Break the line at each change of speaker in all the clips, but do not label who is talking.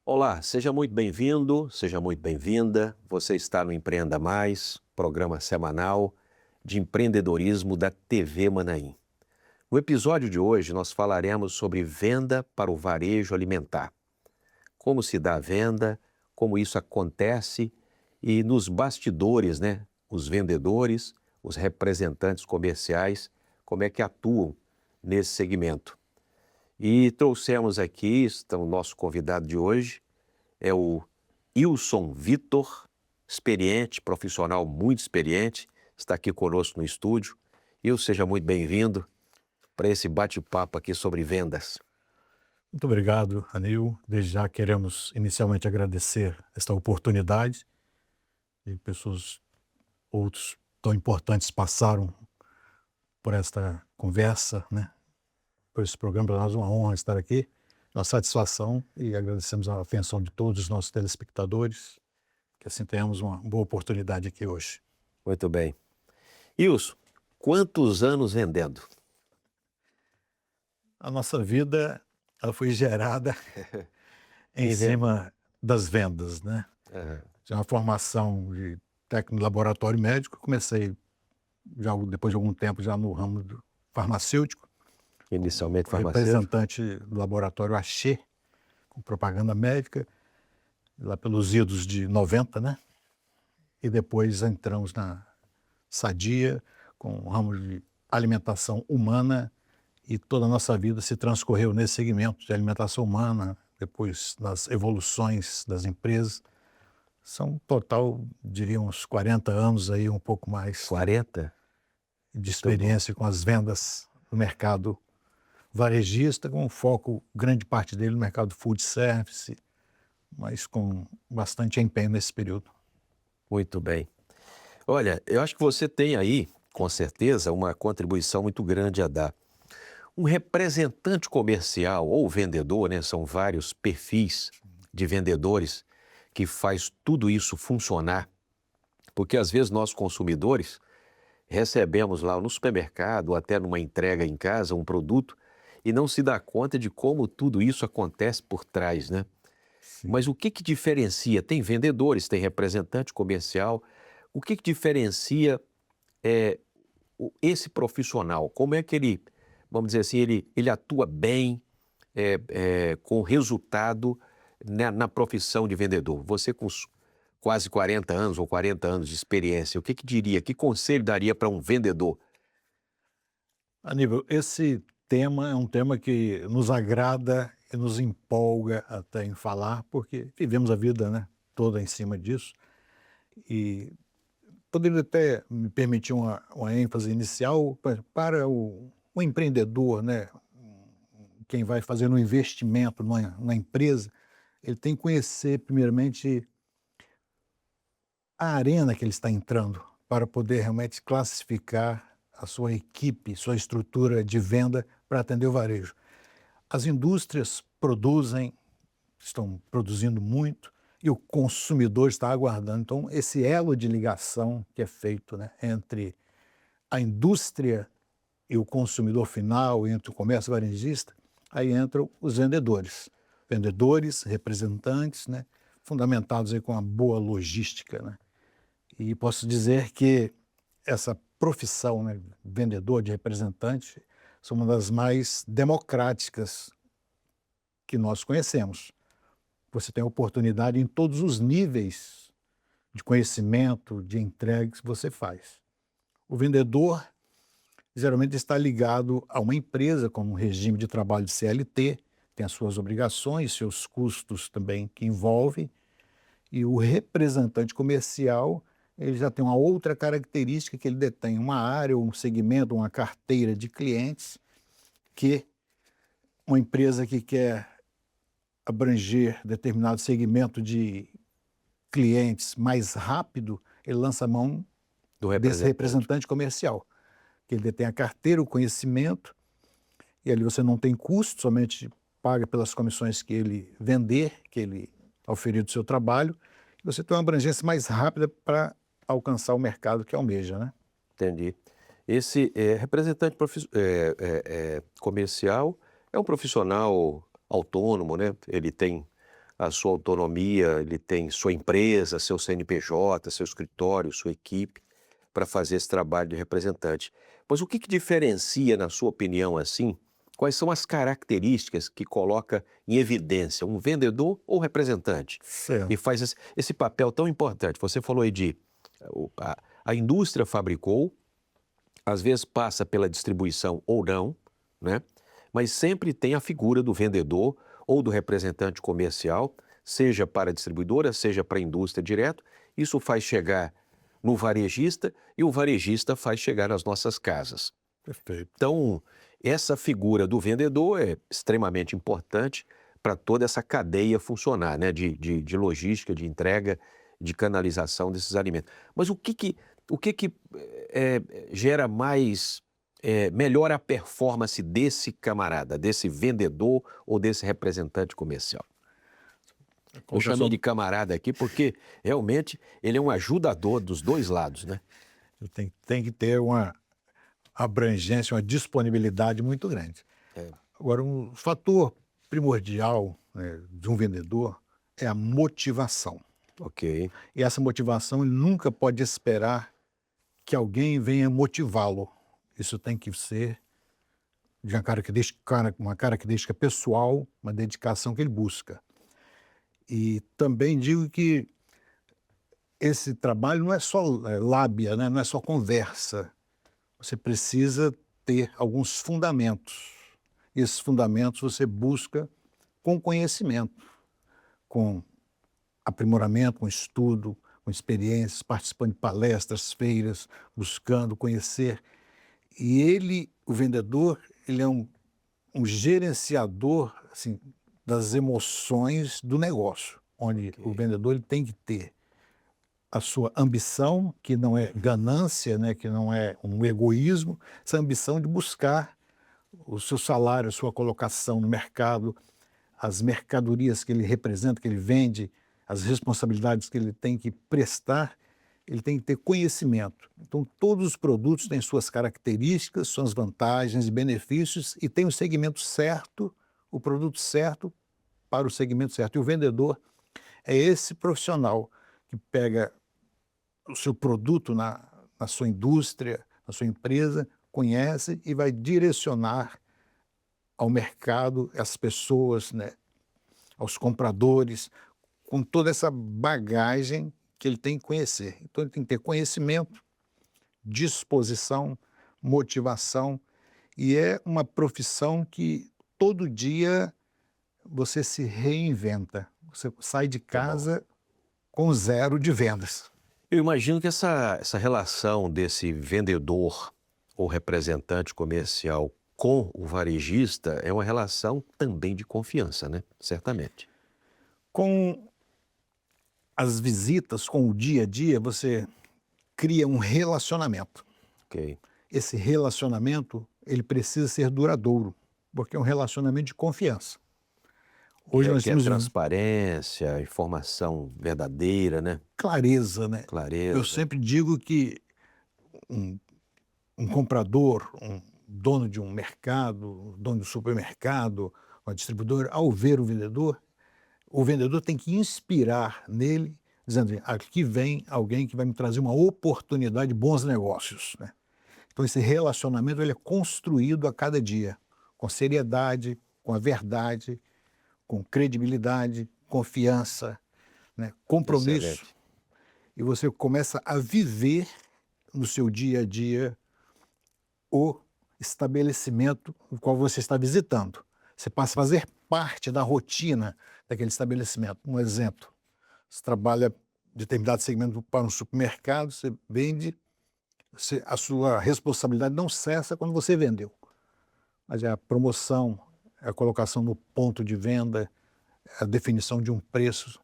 Olá, seja muito bem-vindo, seja muito bem-vinda. Você está no Empreenda Mais, programa semanal de empreendedorismo da TV Manaim. No episódio de hoje, nós falaremos sobre venda para o varejo alimentar. Como se dá a venda, como isso acontece e nos bastidores, os vendedores, os representantes comerciais, como é que atuam nesse segmento. E trouxemos aqui, o nosso convidado de hoje, é o Ilson Vitor, experiente, profissional muito experiente, está aqui conosco no estúdio. Ilson, seja muito bem-vindo para esse bate-papo aqui sobre vendas.
Muito obrigado, Anil. Desde já queremos inicialmente agradecer esta oportunidade e outros tão importantes passaram por esta conversa, por esse programa. Para nós é uma honra estar aqui, uma satisfação, e agradecemos a atenção de todos os nossos telespectadores, que assim tenhamos uma boa oportunidade aqui hoje.
Muito bem. Ilson, quantos anos vendendo?
A nossa vida ela foi gerada em cima das vendas, né?
Uhum.
Tinha uma formação de técnico de laboratório médico, comecei já depois de algum tempo já no ramo do farmacêutico.
Inicialmente farmacêutico.
Representante do laboratório Axê, com propaganda médica, lá pelos idos de 90, né? E depois entramos na Sadia, com o ramo de alimentação humana, e toda a nossa vida se transcorreu nesse segmento de alimentação humana, depois nas evoluções das empresas. São total, diria, uns 40 anos aí, um pouco mais.
40?
De experiência com as vendas no mercado varejista, com foco, grande parte dele, no mercado food service, mas com bastante empenho nesse período.
Muito bem. Olha, eu acho que você tem aí, com certeza, uma contribuição muito grande a dar. Um representante comercial ou vendedor, são vários perfis de vendedores que faz tudo isso funcionar, porque às vezes nós consumidores recebemos lá no supermercado ou até numa entrega em casa um produto e não se dá conta de como tudo isso acontece por trás, né?
Sim.
Mas o que diferencia? Tem vendedores, tem representante comercial. O que diferencia esse profissional? Como é que ele, vamos dizer assim, ele atua bem, com resultado na profissão de vendedor? Você com quase 40 anos ou 40 anos de experiência, o que diria, que conselho daria para um vendedor?
Aníbal, esse tema é um tema que nos agrada e nos empolga até em falar, porque vivemos a vida, toda em cima disso. E poderia até me permitir uma ênfase inicial para o empreendedor, quem vai fazer um investimento numa empresa, ele tem que conhecer primeiramente a arena que ele está entrando para poder realmente classificar a sua equipe, sua estrutura de venda para atender o varejo. As indústrias estão produzindo muito, e o consumidor está aguardando. Então, esse elo de ligação que é feito, entre a indústria e o consumidor final, entre o comércio varejista, aí entram os vendedores, representantes, fundamentados aí com uma boa logística, E posso dizer que essa profissão, vendedor, de representante, são uma das mais democráticas que nós conhecemos. Você tem oportunidade em todos os níveis de conhecimento, de entrega que você faz. O vendedor geralmente está ligado a uma empresa com um regime de trabalho de CLT, tem as suas obrigações, seus custos também que envolve, e o representante comercial ele já tem uma outra característica, que ele detém uma área, um segmento, uma carteira de clientes, que uma empresa que quer abranger determinado segmento de clientes mais rápido, ele lança a mão desse representante comercial, que ele detém a carteira, o conhecimento, e ali você não tem custo, somente paga pelas comissões que ele vender, que ele oferir do seu trabalho, e você tem uma abrangência mais rápida para alcançar o mercado que almeja, né?
Entendi. Esse representante comercial é um profissional autônomo, né? Ele tem a sua autonomia, ele tem sua empresa, seu CNPJ, seu escritório, sua equipe para fazer esse trabalho de representante. Mas o que diferencia, na sua opinião, assim, quais são as características que coloca em evidência um vendedor ou representante e
Certo.
faz esse papel tão importante? Você falou aí de a indústria fabricou, às vezes passa pela distribuição ou não, né? Mas sempre tem a figura do vendedor ou do representante comercial, seja para a distribuidora, seja para a indústria direto. Isso faz chegar no varejista e o varejista faz chegar nas nossas casas.
Perfeito.
Então, essa figura do vendedor é extremamente importante para toda essa cadeia funcionar, né? De logística, de entrega, de canalização desses alimentos. Mas o que gera mais, melhora a performance desse camarada, desse vendedor ou desse representante comercial? Eu chamei de camarada aqui porque realmente ele é um ajudador dos dois lados, né?
Tem que ter uma abrangência, uma disponibilidade muito grande.
É.
Agora, um fator primordial, né, de um vendedor é a motivação.
Ok.
E essa motivação ele nunca pode esperar que alguém venha motivá-lo. Isso tem que ser de uma característica pessoal, uma dedicação que ele busca. E também digo que esse trabalho não é só lábia, né? Não é só conversa. Você precisa ter alguns fundamentos. E esses fundamentos você busca com conhecimento, com aprimoramento, com estudo, com experiências, participando de palestras, feiras, buscando conhecer. E ele, o vendedor, ele é um gerenciador assim, das emoções do negócio, onde o vendedor ele tem que ter a sua ambição, que não é ganância, né, que não é um egoísmo, essa ambição de buscar o seu salário, a sua colocação no mercado, as mercadorias que ele representa, que ele vende, as responsabilidades que ele tem que prestar, ele tem que ter conhecimento. Então, todos os produtos têm suas características, suas vantagens e benefícios e tem o segmento certo, o produto certo para o segmento certo. E o vendedor é esse profissional que pega o seu produto na sua indústria, na sua empresa, conhece e vai direcionar ao mercado, às pessoas, né, aos compradores, com toda essa bagagem que ele tem que conhecer. Então, ele tem que ter conhecimento, disposição, motivação, e é uma profissão que todo dia você se reinventa. Você sai de casa com zero de vendas.
Eu imagino que essa relação desse vendedor ou representante comercial com o varejista é uma relação também de confiança, né? Certamente.
Com as visitas, com o dia a dia, você cria um relacionamento.
Ok.
Esse relacionamento, ele precisa ser duradouro, porque é um relacionamento de confiança. Hoje nós
Que é
temos
transparência, informação verdadeira, né?
clareza, né?
Clareza.
Eu sempre digo que um comprador, um dono de um mercado, dono de um supermercado, uma distribuidora, ao ver o vendedor tem que inspirar nele, dizendo: aqui vem alguém que vai me trazer uma oportunidade de bons negócios, né? Então esse relacionamento ele é construído a cada dia, com seriedade, com a verdade, com credibilidade, confiança, né? Compromisso.
Excelente.
E você começa a viver no seu dia a dia o estabelecimento no qual você está visitando. Você passa a fazer parte da rotina daquele estabelecimento. Um exemplo, você trabalha determinado segmento para um supermercado, você vende, a sua responsabilidade não cessa quando você vendeu. Mas é a promoção, é a colocação no ponto de venda, é a definição de um preço,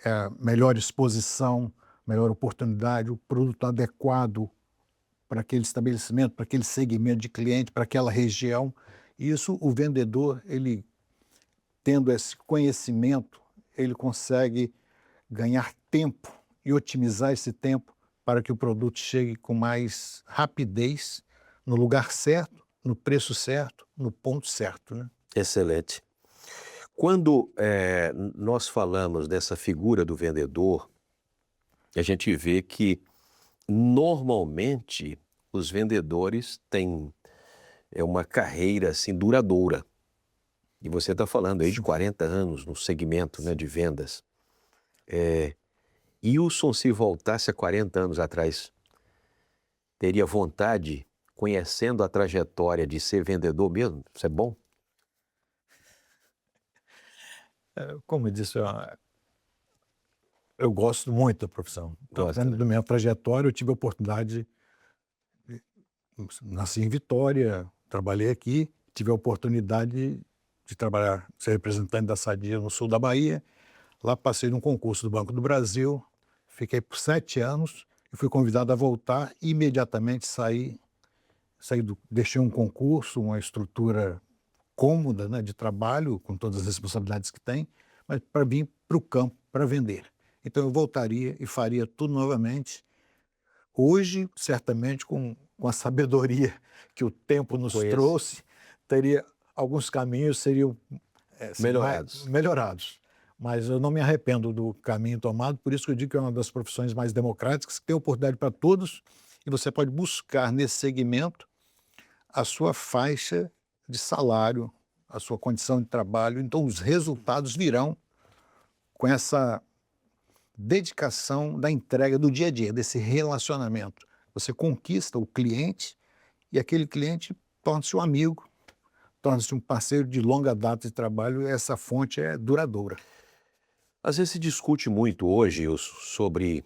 é a melhor exposição, melhor oportunidade, o produto adequado para aquele estabelecimento, para aquele segmento de cliente, para aquela região. Isso, o vendedor, ele tendo esse conhecimento, ele consegue ganhar tempo e otimizar esse tempo para que o produto chegue com mais rapidez, no lugar certo, no preço certo, no ponto certo, né?
Excelente. Quando nós falamos dessa figura do vendedor, a gente vê que normalmente os vendedores têm uma carreira assim duradoura. E você está falando aí de 40 anos no segmento, né, de vendas. Ilson, se voltasse a 40 anos atrás, teria vontade, conhecendo a trajetória de ser vendedor mesmo? Isso é bom?
Como eu disse, eu gosto muito da profissão. Então,
Gosta,
dentro
né?
da minha trajetória, eu tive a oportunidade, nasci em Vitória, trabalhei aqui, tive a oportunidade de trabalhar, ser representante da Sadia no sul da Bahia. Lá passei num concurso do Banco do Brasil, fiquei por 7 anos e fui convidado a voltar e imediatamente deixei um concurso, uma estrutura cômoda, né, de trabalho, com todas as responsabilidades que tem, mas para vir para o campo para vender. Então eu voltaria e faria tudo novamente. Hoje, certamente, com a sabedoria que o tempo nos
Conheço.
trouxe, teria alguns caminhos seriam
Melhorados.
melhorados. Mas eu não me arrependo do caminho tomado, por isso que eu digo que é uma das profissões mais democráticas, que tem oportunidade para todos, e você pode buscar nesse segmento a sua faixa de salário, a sua condição de trabalho. Então, os resultados virão com essa dedicação da entrega do dia a dia, desse relacionamento. Você conquista o cliente e aquele cliente torna-se um amigo, torna-se um parceiro de longa data de trabalho, e essa fonte é duradoura.
Às vezes se discute muito hoje sobre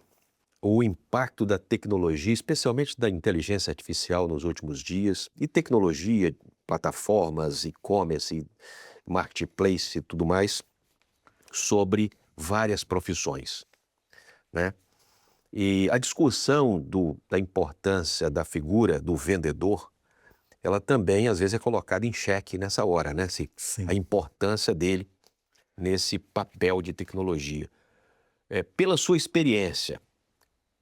o impacto da tecnologia, especialmente da inteligência artificial nos últimos dias, e tecnologia, plataformas, e-commerce, marketplace e tudo mais, sobre várias profissões, né? E a discussão da importância da figura do vendedor, ela também às vezes é colocada em xeque nessa hora, né?
Sim.
A importância dele nesse papel de tecnologia. Pela sua experiência,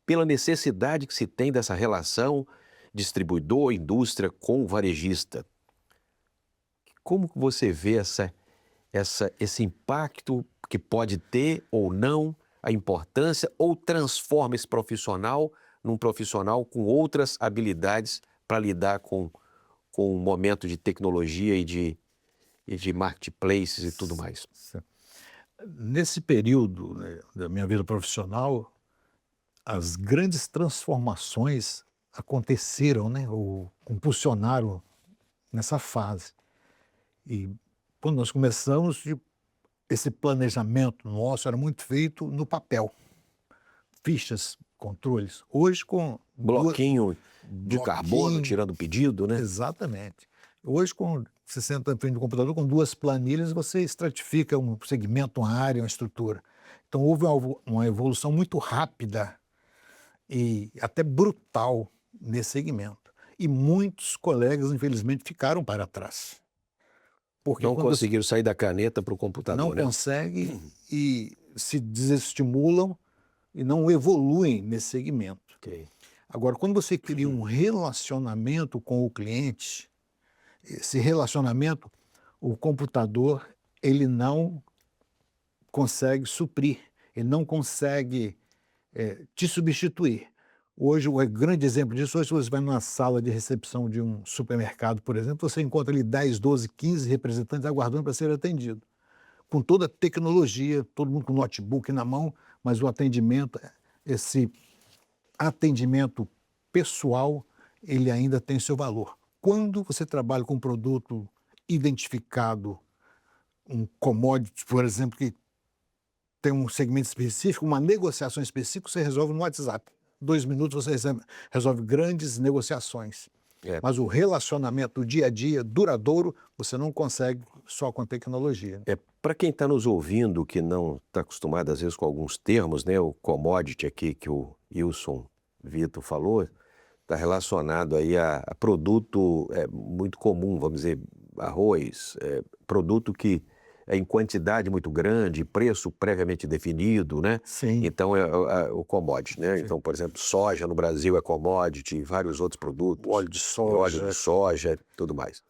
pela necessidade que se tem dessa relação distribuidor, indústria com o varejista, como que você vê esse impacto que pode ter ou não, a importância, ou transforma esse profissional num profissional com outras habilidades para lidar com um momento de tecnologia e de marketplaces e tudo mais?
Nesse período, né, da minha vida profissional, as grandes transformações aconteceram, né, ou impulsionaram nessa fase. E quando nós começamos, esse planejamento nosso era muito feito no papel, fichas, controles. Hoje, com
Bloquinho de carbono
bloquinho,
tirando o pedido, né?
exatamente. Hoje, você senta na frente do computador com 2 planilhas, você estratifica um segmento, uma área, uma estrutura. Então, houve uma evolução muito rápida e até brutal nesse segmento. E muitos colegas, infelizmente, ficaram para trás. Porque
Não
quando você
conseguiram sair da caneta para o
não
computador, né?
consegue e se desestimulam e não evoluem nesse segmento.
Ok.
Agora, quando você cria um relacionamento com o cliente, esse relacionamento, o computador, ele não consegue suprir, ele não consegue te substituir. Hoje, o grande exemplo disso, hoje você vai numa sala de recepção de um supermercado, por exemplo, você encontra ali 10, 12, 15 representantes aguardando para ser atendido. Com toda a tecnologia, todo mundo com notebook na mão, mas o atendimento, esse atendimento pessoal, ele ainda tem seu valor. Quando você trabalha com um produto identificado, um commodity, por exemplo, que tem um segmento específico, uma negociação específica, você resolve no WhatsApp. 2 minutos você resolve grandes negociações. Mas o relacionamento do dia a dia, duradouro, você não consegue só com a tecnologia.
Para quem está nos ouvindo, que não está acostumado às vezes com alguns termos, né? O commodity aqui que o Ilson Vitor falou, está relacionado aí a produto muito comum, vamos dizer, arroz, produto que em quantidade muito grande, preço previamente definido, né?
Sim.
Então, o commodity, né?
Sim.
Então, por exemplo, soja no Brasil é commodity, vários outros produtos.
Óleo de soja.
Óleo de soja, tudo mais.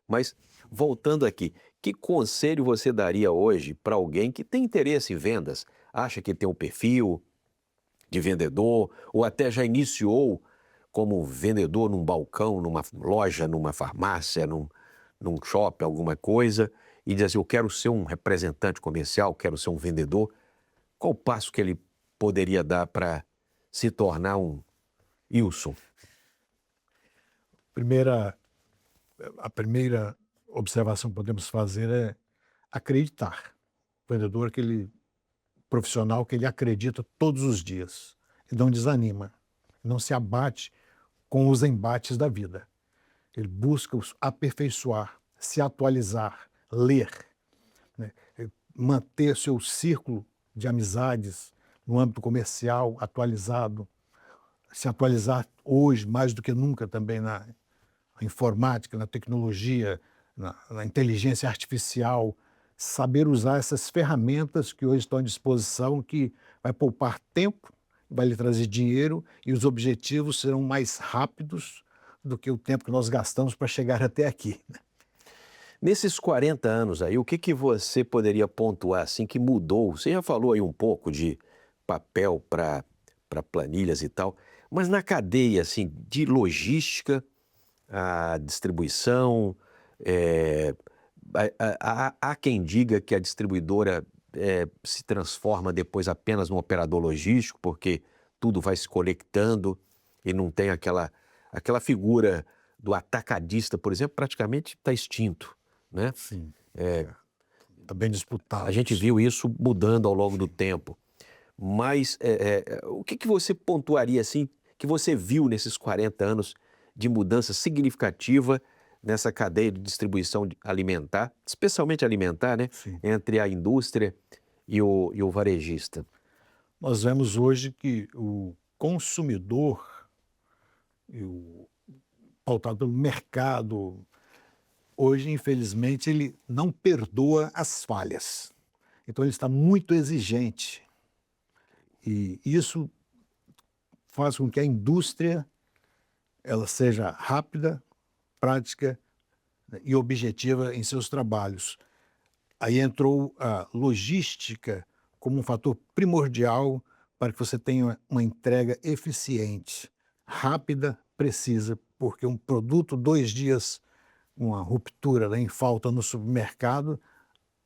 Mas, voltando aqui, que conselho você daria hoje para alguém que tem interesse em vendas, acha que tem um perfil de vendedor, ou até já iniciou como vendedor num balcão, numa loja, numa farmácia, num shopping, alguma coisa, e diz assim, eu quero ser um representante comercial, quero ser um vendedor. Qual o passo que ele poderia dar para se tornar um Wilson?
A primeira observação que podemos fazer é acreditar. O vendedor é aquele profissional que ele acredita todos os dias e não desanima, não se abate com os embates da vida. Ele busca os aperfeiçoar, se atualizar, ler, né? Manter seu círculo de amizades no âmbito comercial atualizado, se atualizar hoje mais do que nunca também na informática, na tecnologia, na inteligência artificial, saber usar essas ferramentas que hoje estão à disposição, que vai poupar tempo, vai lhe trazer dinheiro e os objetivos serão mais rápidos do que o tempo que nós gastamos para chegar até aqui.
Nesses 40 anos aí, o que você poderia pontuar assim que mudou? Você já falou aí um pouco de papel para planilhas e tal, mas na cadeia assim de logística, a distribuição, há quem diga que a distribuidora se transforma depois apenas num operador logístico, porque tudo vai se conectando e não tem aquela figura do atacadista, por exemplo, praticamente está extinto, né?
Sim, está bem disputado.
A gente viu isso mudando ao longo do tempo. Mas o que você pontuaria assim, que você viu nesses 40 anos de mudança significativa nessa cadeia de distribuição alimentar, especialmente alimentar, né?
Sim.
Entre a indústria e o varejista?
Nós vemos hoje que o consumidor, pautado pelo mercado, hoje, infelizmente, ele não perdoa as falhas. Então, ele está muito exigente. E isso faz com que a indústria ela seja rápida, prática, né, e objetiva em seus trabalhos. Aí entrou a logística como um fator primordial para que você tenha uma entrega eficiente, rápida, precisa, porque um produto 2 dias, uma ruptura, né, em falta no supermercado,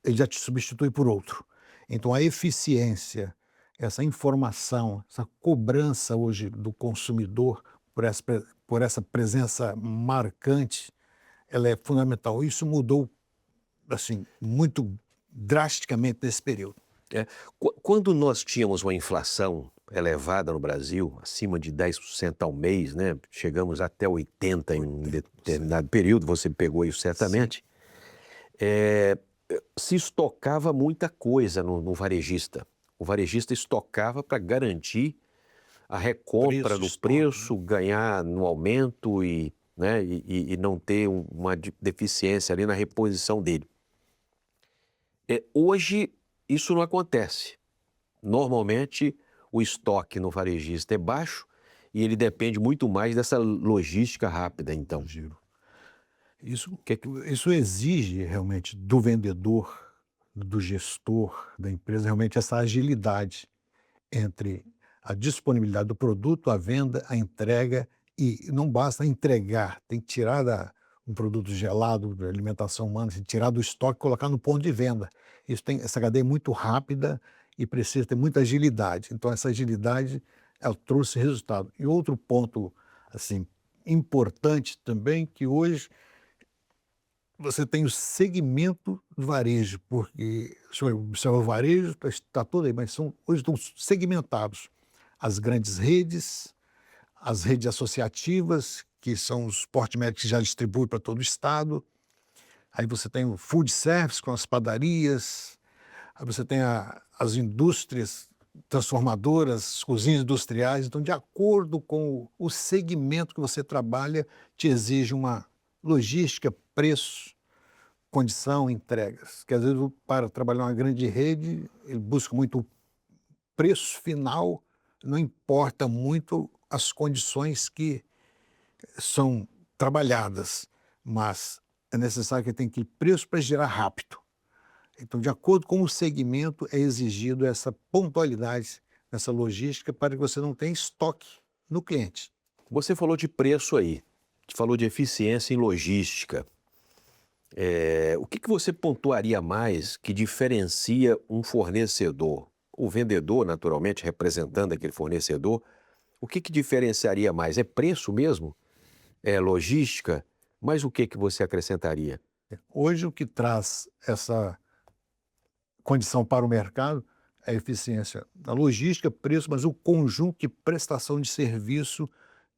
ele já te substitui por outro. Então a eficiência, essa informação, essa cobrança hoje do consumidor por essa presença marcante, ela é fundamental. Isso mudou assim muito drasticamente nesse período.
Quando nós tínhamos uma inflação elevada no Brasil, acima de 10% ao mês, né? Chegamos até 80% em um determinado período, você pegou isso certamente, se estocava muita coisa no varejista. O varejista estocava para garantir a recompra do preço, ganhar no aumento e não ter uma deficiência ali na reposição dele. Hoje, isso não acontece. Normalmente, o estoque no varejista é baixo e ele depende muito mais dessa logística rápida, então.
Isso exige realmente do vendedor, do gestor da empresa, realmente essa agilidade entre a disponibilidade do produto, a venda, a entrega, e não basta entregar, tem que tirar um produto gelado da alimentação humana, tem que tirar do estoque e colocar no ponto de venda. Essa cadeia é muito rápida e precisa ter muita agilidade. Então essa agilidade ela trouxe resultado. E outro ponto assim importante também, que hoje você tem o segmento do varejo, porque o varejo está todo aí, mas hoje estão segmentados as grandes redes, as redes associativas, que são os porte médicos que já distribuem para todo o estado. Aí você tem o food service com as padarias, aí você tem as indústrias transformadoras, as cozinhas industriais. Então, de acordo com o segmento que você trabalha, te exige uma logística, preço, condição, entregas. Que às vezes, para trabalhar uma grande rede, ele busca muito o preço final, não importa muito as condições que são trabalhadas, mas é necessário que tenha aquele preço para girar rápido. Então, de acordo com o segmento, é exigido essa pontualidade nessa logística para que você não tenha estoque no cliente.
Você falou de preço aí, falou de eficiência em logística. O que você pontuaria mais que diferencia um fornecedor? O vendedor, naturalmente, representando aquele fornecedor, o que diferenciaria mais? É preço mesmo? É logística? Mas o que você acrescentaria?
Hoje, o que traz essa condição para o mercado é a eficiência da logística, preço, mas o conjunto de prestação de serviço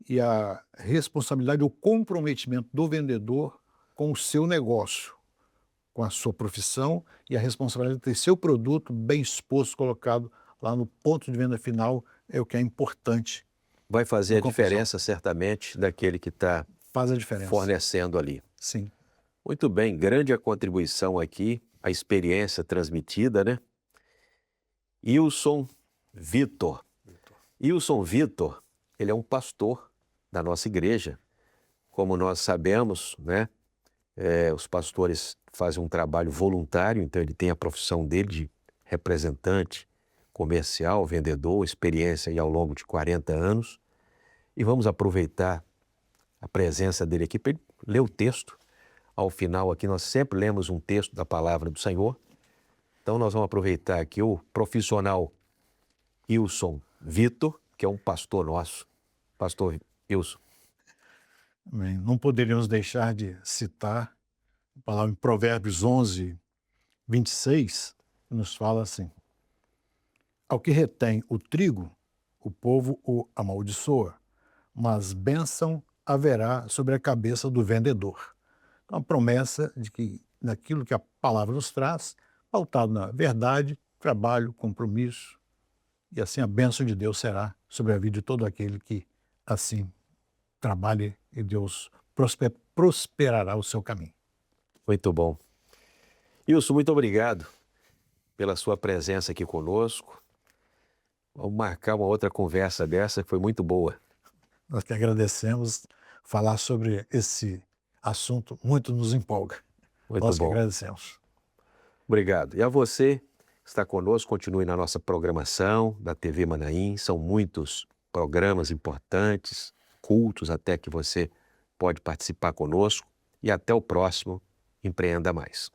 e a responsabilidade, o comprometimento do vendedor com o seu negócio, com a sua profissão e a responsabilidade de ter seu produto bem exposto, colocado lá no ponto de venda final, é o que é importante.
Vai fazer
na
a
conclusão.
diferença, certamente, daquele que está
Faz a diferença.
fornecendo ali.
Sim.
Muito bem, grande a contribuição aqui, a experiência transmitida, né? Ilson Vitor. Ilson Vitor, ele é um pastor da nossa igreja. Como nós sabemos, né? Os pastores fazem um trabalho voluntário, então ele tem a profissão dele de representante comercial, vendedor, experiência aí ao longo de 40 anos. E vamos aproveitar a presença dele aqui para ele ler o texto. Ao final aqui nós sempre lemos um texto da palavra do Senhor. Então nós vamos aproveitar aqui o profissional Ilson Vitor, que é um pastor nosso. Pastor Ilson.
Amém. Não poderíamos deixar de citar a palavra em Provérbios 11, 26, que nos fala assim: ao que retém o trigo, o povo o amaldiçoa, mas bênção haverá sobre a cabeça do vendedor. Então, a promessa de que naquilo que a palavra nos traz, pautado na verdade, trabalho, compromisso, e assim a bênção de Deus será sobre a vida de todo aquele que assim trabalhe, e Deus prosperará o seu caminho.
Muito bom. Ilson, muito obrigado pela sua presença aqui conosco. Vamos marcar uma outra conversa dessa, que foi muito boa.
Nós que agradecemos. Falar sobre esse assunto muito nos empolga.
Muito
Nós que
bom.
agradecemos.
Obrigado. E a você que está conosco, continue na nossa programação da TV Manaim. São muitos programas importantes, cultos até, que você pode participar conosco. E até o próximo Empreenda Mais.